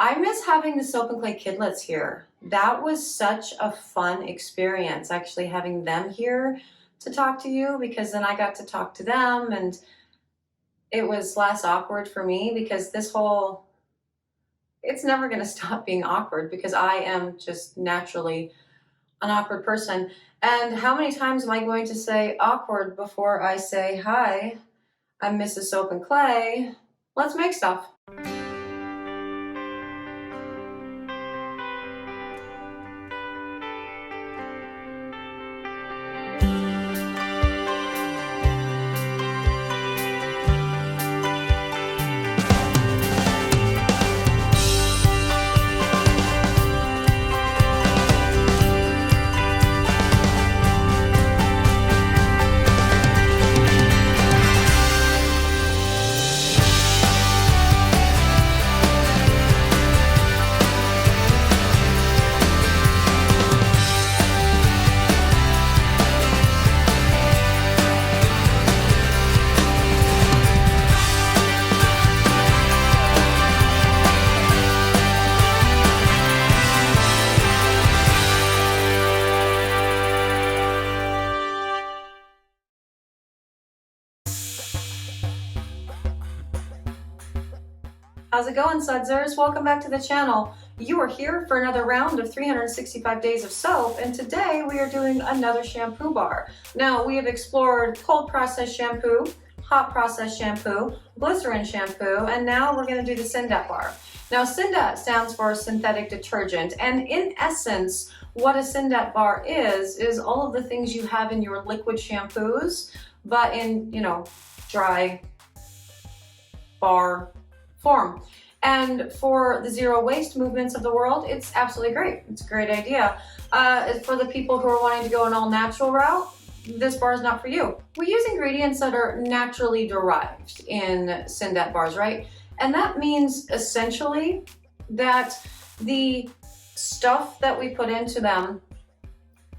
I miss having the soap and clay kidlets here. That was such a fun experience, actually having them here to talk to you, because then I got to talk to them and it was less awkward for me because it's never going to stop being awkward because I am just naturally an awkward person. And how many times am I going to say awkward before I say, hi, I'm Mrs. Soap and Clay. Let's make stuff. How's it going, sudsers? Welcome back to the channel. You are here for another round of 365 days of soap, and today we are doing another shampoo bar. Now, we have explored cold process shampoo, hot process shampoo, glycerin shampoo, and now we're going to do the Syndet Bar. Now, Syndet stands for synthetic detergent, and in essence, what a Syndet Bar is all of the things you have in your liquid shampoos, but in, dry bar form. And for the zero waste movements of the world, it's absolutely great. It's a great idea. For the people who are wanting to go an all natural route, this bar is not for you. We use ingredients that are naturally derived in Syndet bars, right? And that means essentially that the stuff that we put into them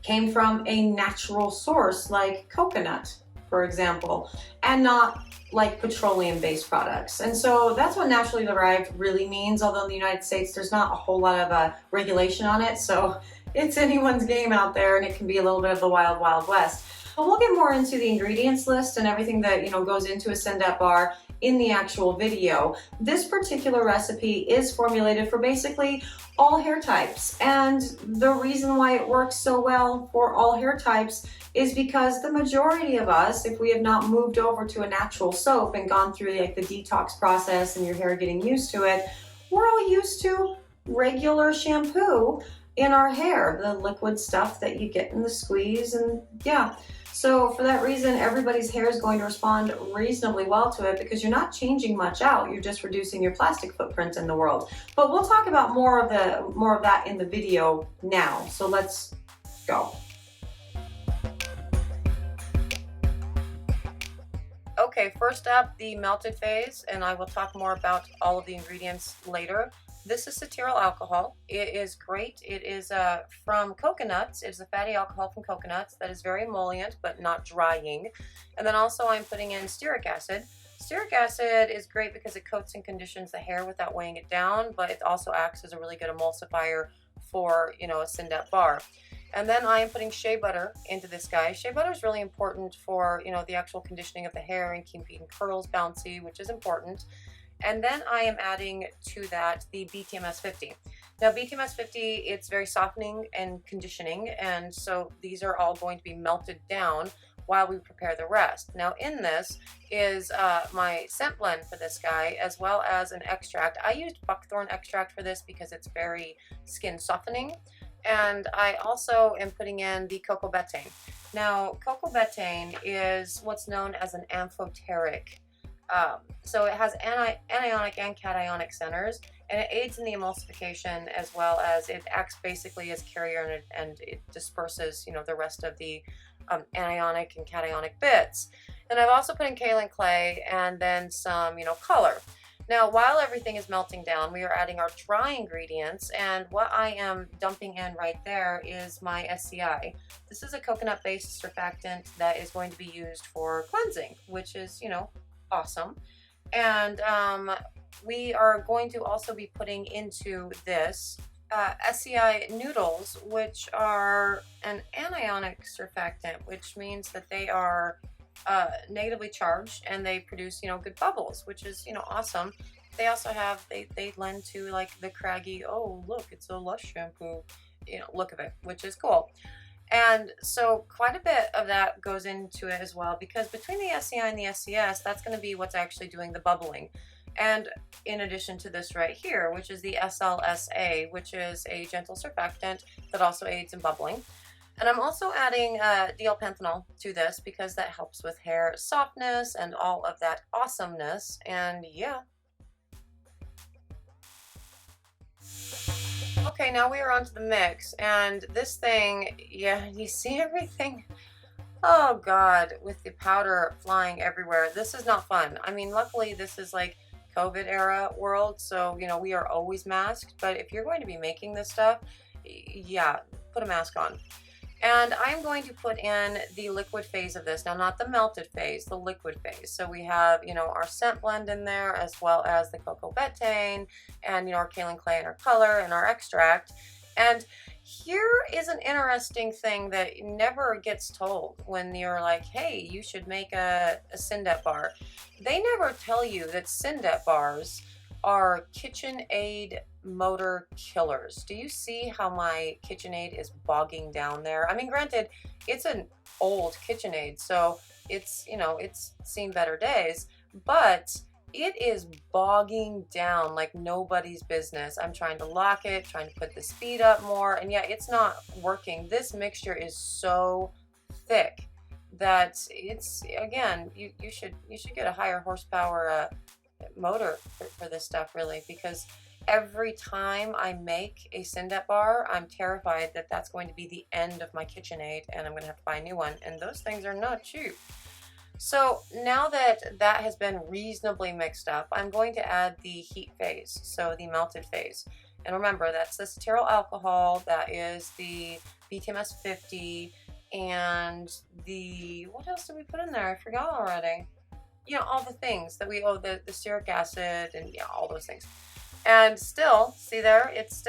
came from a natural source like coconut, for example, and not like petroleum-based products. And so that's what naturally derived really means, although in the United States there's not a whole lot of regulation on it, so it's anyone's game out there and it can be a little bit of the wild, wild west. But we'll get more into the ingredients list and everything that goes into a Syndet bar in the actual video. This particular recipe is formulated for basically all hair types, and the reason why it works so well for all hair types is because the majority of us, if we have not moved over to a natural soap and gone through like the detox process and your hair getting used to it, we're all used to regular shampoo in our hair, the liquid stuff that you get in the squeeze, and yeah. So for that reason, everybody's hair is going to respond reasonably well to it because you're not changing much out. You're just reducing your plastic footprint in the world. But we'll talk about more of that in the video now. So let's go. Okay, first up, the melted phase, and I will talk more about all of the ingredients later. This is cetyl alcohol. It is great. It is from coconuts. It's a fatty alcohol from coconuts that is very emollient but not drying. And then also I'm putting in stearic acid. Stearic acid is great because it coats and conditions the hair without weighing it down, but it also acts as a really good emulsifier for, a Syndet bar. And then I am putting shea butter into this guy. Shea butter is really important for, the actual conditioning of the hair and keeping curls bouncy, which is important. And then I am adding to that the BTMS 50. Now BTMS 50, it's very softening and conditioning, and so these are all going to be melted down while we prepare the rest. Now in this is my scent blend for this guy, as well as an extract. I used buckthorn extract for this because it's very skin softening. And I also am putting in the cocoa betaine. Now cocoa betaine is what's known as an amphoteric. So it has anionic and cationic centers, and it aids in the emulsification as well as it acts basically as carrier, and it disperses, the rest of the anionic and cationic bits. And I've also put in kaolin clay and then some, color. Now, while everything is melting down, we are adding our dry ingredients, and what I am dumping in right there is my SCI. This is a coconut-based surfactant that is going to be used for cleansing, which is, awesome. And we are going to also be putting into this SCI noodles, which are an anionic surfactant, which means that they are negatively charged and they produce, good bubbles, which is, awesome. They also have, they lend to like the craggy, oh, look, it's a Lush shampoo, look of it, which is cool. And so quite a bit of that goes into it as well, because between the SCI and the SCS, that's going to be what's actually doing the bubbling. And in addition to this right here, which is the SLSA, which is a gentle surfactant that also aids in bubbling. And I'm also adding DL-panthenol to this because that helps with hair softness and all of that awesomeness. And yeah. Okay, now we are on to the mix, and this thing, yeah, you see everything? Oh God, with the powder flying everywhere. This is not fun. I mean, luckily this is like COVID era world, so, we are always masked, but if you're going to be making this stuff, yeah, put a mask on. And I'm going to put in the liquid phase of this. Now, not the melted phase, the liquid phase. So we have, our scent blend in there, as well as the cocoa betaine and, our kaolin clay and our color and our extract. And here is an interesting thing that never gets told when you're like, hey, you should make a Syndet bar. They never tell you that Syndet bars are KitchenAid motor killers. Do you see how my KitchenAid is bogging down there? I mean, granted, it's an old KitchenAid, so it's, it's seen better days, but it is bogging down like nobody's business. I'm trying to lock it, trying to put the speed up more, and yeah, it's not working. This mixture is so thick that it's, again, you should get a higher horsepower motor for this stuff, really, because every time I make a Syndet bar, I'm terrified that that's going to be the end of my KitchenAid and I'm going to have to buy a new one, and those things are not cheap. So now that that has been reasonably mixed up, I'm going to add the heat phase, so the melted phase. And remember, that's the cetyl alcohol, that is the BTMS 50, and the, what else did we put in there? I forgot already. All the things that we, the stearic acid and all those things. And still, see there, it's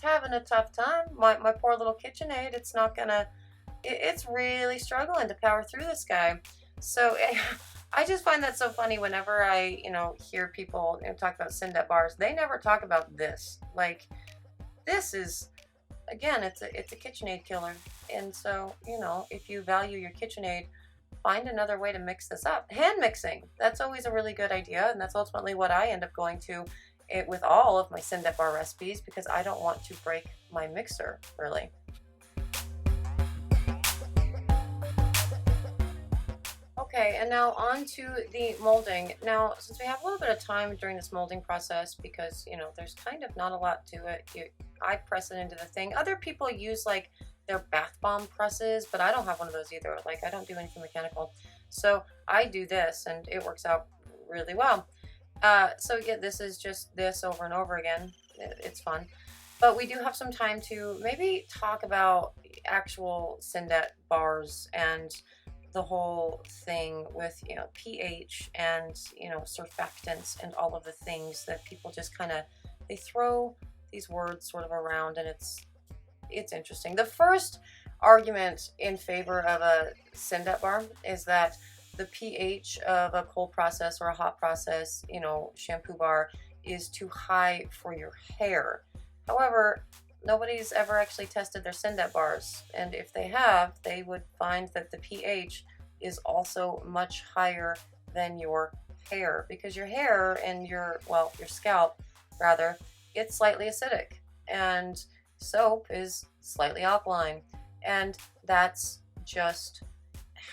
having a tough time. My poor little KitchenAid, it's really struggling to power through this guy. So I just find that so funny whenever I, hear people talk about Syndet bars. They never talk about this. Like, this is, again, it's a KitchenAid killer. And so, if you value your KitchenAid, find another way to mix this up. Hand mixing, that's always a really good idea, and that's ultimately what I end up going to with all of my Syndet bar recipes, because I don't want to break my mixer, really. Okay, and now on to the molding. Now, since we have a little bit of time during this molding process, because, there's kind of not a lot to it, I press it into the thing. Other people use, like, their bath bomb presses, but I don't have one of those either. Like, I don't do anything mechanical. So I do this, and it works out really well. So yeah, this is just this over and over again. It's fun. But we do have some time to maybe talk about actual Syndet bars and the whole thing with, pH and, surfactants and all of the things that people just kind of, they throw these words sort of around, and it's interesting. The first argument in favor of a Syndet bar is that the pH of a cold process or a hot process, shampoo bar is too high for your hair. However, nobody's ever actually tested their Syndet bars, and if they have, they would find that the pH is also much higher than your hair, because your hair and your scalp rather, it's slightly acidic, and soap is slightly alkaline, and that's just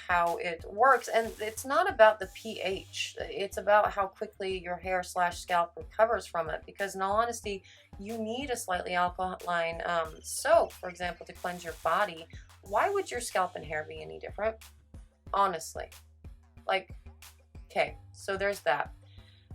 how it works. And it's not about the pH, it's about how quickly your hair / scalp recovers from it, because in all honesty, you need a slightly alkaline soap, for example, to cleanse your body. Why would your scalp and hair be any different? Honestly. Like, okay, so there's that.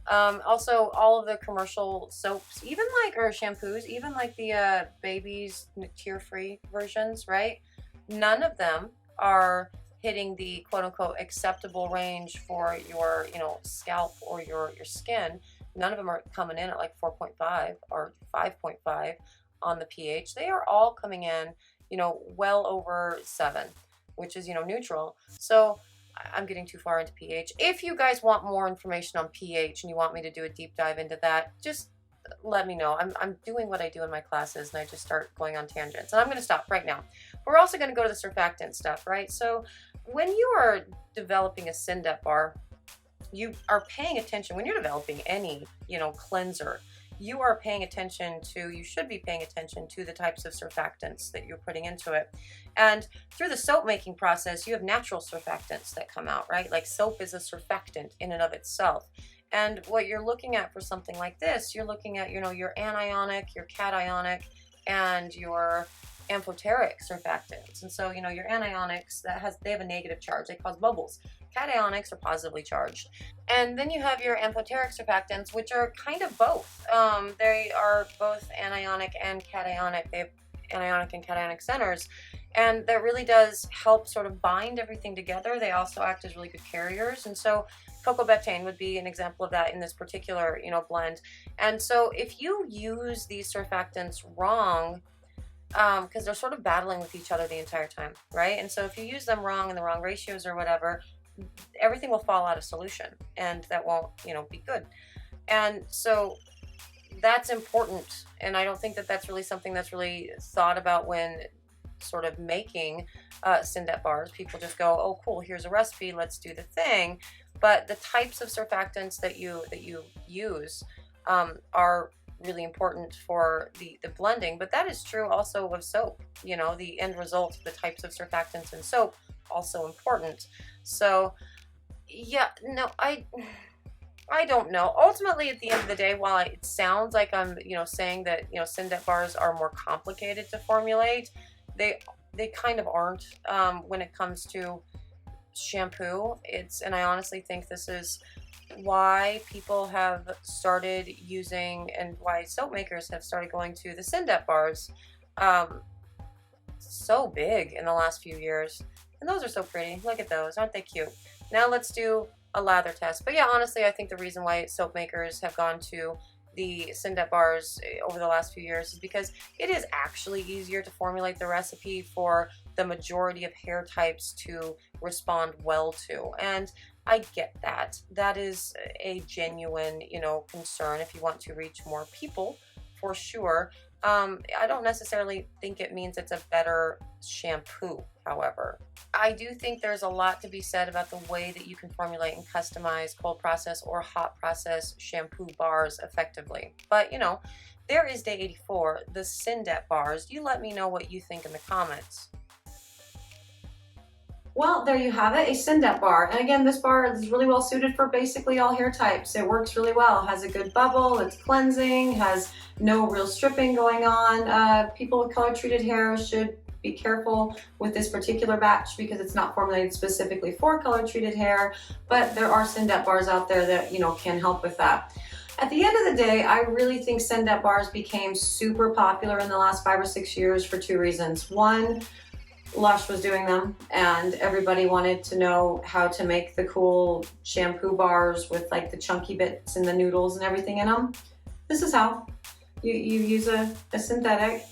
Also, all of the commercial soaps, even or shampoos, even like the baby's tear-free versions, right? None of them are hitting the quote unquote acceptable range for your, scalp or your skin. None of them are coming in at like 4.5 or 5.5 on the pH. They are all coming in, well over 7, which is, neutral. So I'm getting too far into pH. If you guys want more information on pH and you want me to do a deep dive into that, just let me know. I'm doing what I do in my classes, and I just start going on tangents. And I'm going to stop right now. We're also going to go to the surfactant stuff, right? So when you are developing a Syndet bar, you are paying attention. When you're developing any, cleanser, you are paying attention to, you should be paying attention to the types of surfactants that you're putting into it. And through the soap making process, you have natural surfactants that come out, right? Like soap is a surfactant in and of itself. And what you're looking at for something like this, you're looking at, your anionic, your cationic, and your amphoteric surfactants. And so, your anionics, they have a negative charge. They cause bubbles. Cationics are positively charged. And then you have your amphoteric surfactants, which are kind of both. They are both anionic and cationic. They have anionic and cationic centers. And that really does help sort of bind everything together. They also act as really good carriers. And so cocoa betaine would be an example of that in this particular, blend. And so if you use these surfactants wrong, because they're sort of battling with each other the entire time, right? And so if you use them wrong in the wrong ratios or whatever, everything will fall out of solution, and that won't, be good. And so that's important. And I don't think that that's really something that's really thought about when sort of making Syndet bars. People just go, oh, cool, here's a recipe, let's do the thing. But the types of surfactants that you use are really important for the blending. But that is true also of soap. The end result, the types of surfactants in soap, also important. So yeah, no, I don't know. Ultimately, at the end of the day, while it sounds like I'm, saying that, Syndet bars are more complicated to formulate, they kind of aren't when it comes to shampoo. And I honestly think this is why people have started using, and why soap makers have started going to the Syndet bars so big in the last few years. And those are so pretty. Look at those. Aren't they cute? Now let's do a lather test. But yeah, honestly, I think the reason why soap makers have gone to the Syndet bars over the last few years is because it is actually easier to formulate the recipe for the majority of hair types to respond well to. And I get that. That is a genuine, concern if you want to reach more people, for sure. I don't necessarily think it means it's a better shampoo, however. I do think there's a lot to be said about the way that you can formulate and customize cold process or hot process shampoo bars effectively. But, there is day 84, the Syndet bars. You let me know what you think in the comments. Well, there you have it, a Syndet bar. And again, this bar is really well suited for basically all hair types. It works really well, has a good bubble, it's cleansing, has no real stripping going on. People with color treated hair should be careful with this particular batch because it's not formulated specifically for color treated hair, but there are Syndet bars out there that, can help with that. At the end of the day, I really think Syndet bars became super popular in the last 5 or 6 years for 2 reasons. One, Lush was doing them, and everybody wanted to know how to make the cool shampoo bars with like the chunky bits and the noodles and everything in them. This is how you use a synthetic.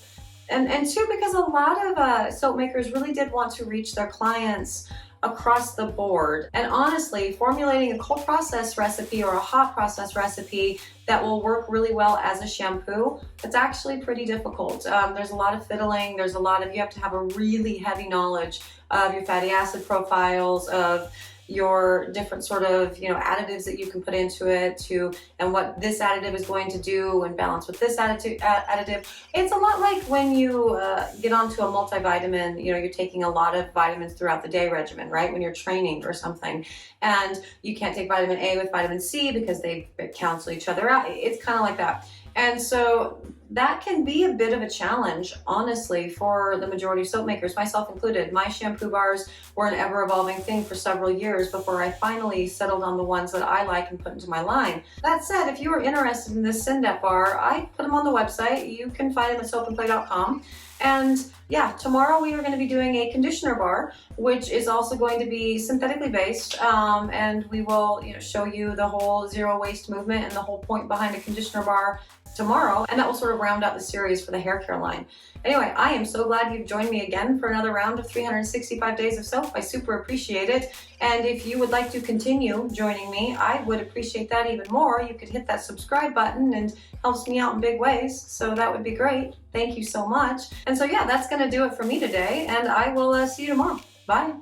And 2, because a lot of soap makers really did want to reach their clients across the board. And honestly, formulating a cold process recipe or a hot process recipe that will work really well as a shampoo, it's actually pretty difficult. There's a lot of fiddling, you have to have a really heavy knowledge of your fatty acid profiles, of your different sort of, additives that you can put into it and what this additive is going to do and balance with this additive. It's a lot like when you get onto a multivitamin, you're taking a lot of vitamins throughout the day regimen, right? When you're training or something, and you can't take vitamin A with vitamin C because they cancel each other out. It's kind of like that. And so that can be a bit of a challenge, honestly, for the majority of soap makers, myself included. My shampoo bars were an ever-evolving thing for several years before I finally settled on the ones that I like and put into my line. That said, if you are interested in this Syndet bar, I put them on the website. You can find them at soapandplay.com. And yeah, tomorrow we are going to be doing a conditioner bar, which is also going to be synthetically based, and we will show you the whole zero waste movement and the whole point behind a conditioner bar tomorrow, and that will sort of round out the series for the hair care line. Anyway, I am so glad you've joined me again for another round of 365 days of soap. I super appreciate it. And if you would like to continue joining me, I would appreciate that even more. You could hit that subscribe button, and helps me out in big ways, so that would be great. Thank you so much. And so yeah, that's gonna do it for me today, and I will see you tomorrow. Bye.